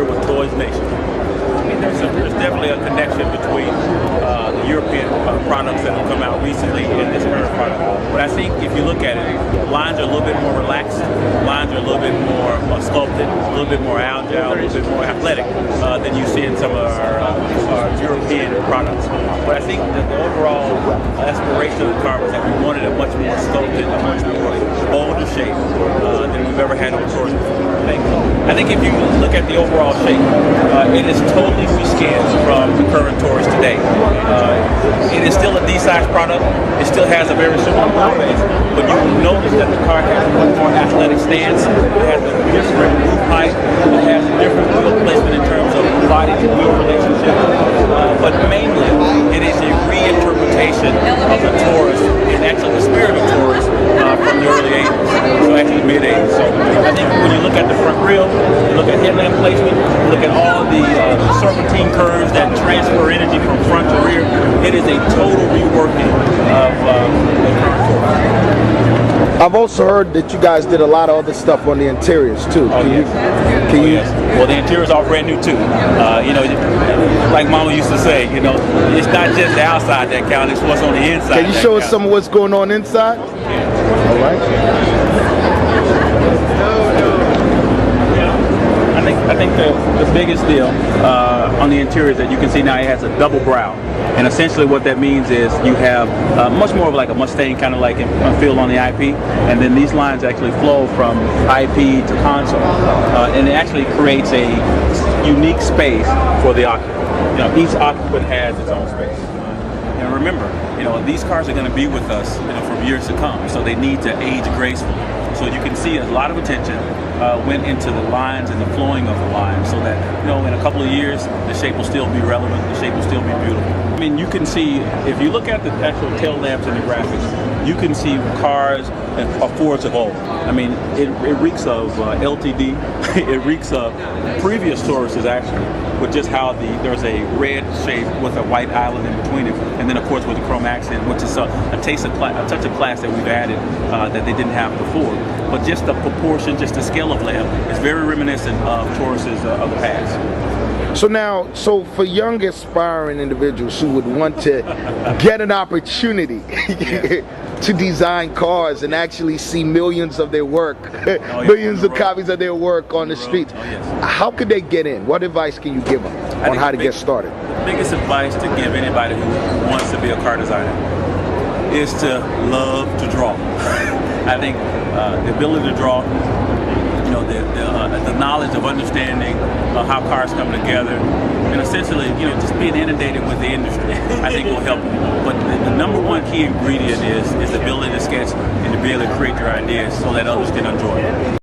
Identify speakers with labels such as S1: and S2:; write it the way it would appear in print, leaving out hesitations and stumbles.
S1: familiar with Lloyd's Nation. I mean, there's definitely a connection between the European products that have come out recently and this current product. But I think if you look at it, lines are a little bit more relaxed, lines are a little bit more sculpted, a little bit more agile, a little bit more athletic than you see in some of our European products. But I think that the overall aspiration of the car was that we wanted a much more sculpted, a much more bolder shape than we've ever had on Taurus before. I think if you look at the overall shape, it is totally reskinned from the current Taurus today. It is still a D-size product. It still has a very similar wheelbase, but you will notice that the car has a much more athletic stance. It has a different roof height. It has a different wheel placement in terms of body to wheel relationship. But mainly, it is a reinterpretation of the Taurus and actually the spirit of Taurus from the early 80s, so actually the mid-80s. So I think when you look at the front grille, you look at headlamp placement, you look at all the serpentine curves that transfer energy from front to rear, it is a total reworking of the current Taurus.
S2: I've also heard that you guys did a lot of other stuff on the interiors too.
S1: Yes. Well, the interiors are brand new too. You know, like Mama used to say, you know, it's not just the outside that counts; it's what's on the inside.
S2: Can you show us some of what's going on inside?
S1: Yeah.
S2: All right.
S1: I think the biggest deal on the interior is that you can see now it has a double brow, and essentially what that means is you have much more of like a Mustang kind of like feel on the IP, and then these lines actually flow from IP to console, and it actually creates a unique space for the occupant. You know, each occupant has its own space. And remember, you know, these cars are going to be with us, you know, for years to come, so they need to age gracefully. So you can see a lot of attention went into the lines and the flowing of the lines, so that, you know, in a couple of years the shape will still be relevant, the shape will still be beautiful. I mean, you can see, if you look at the actual tail lamps and the graphics, you can see cars and Fords of old. I mean, it reeks of LTD. It reeks of previous Tauruses actually, with just how there's a red shape with a white island in between it, and then of course with the chrome accent, which is a touch of class that we've added that they didn't have before. But just the proportion, just the scale of lamp is very reminiscent of Tauruses of the past.
S2: So for young aspiring individuals who would want to get an opportunity to design cars and actually see millions of their work, millions of copies of their work on the streets, how could they get in? What advice can you give them on how to get started?
S1: The biggest advice to give anybody who wants to be a car designer is to love to draw. I think the ability to draw, you know, the knowledge of understanding how cars come together, and essentially, you know, just being inundated with the industry, I think will help you. But the number one key ingredient is the ability to sketch and to be able to create your ideas so that others can enjoy it.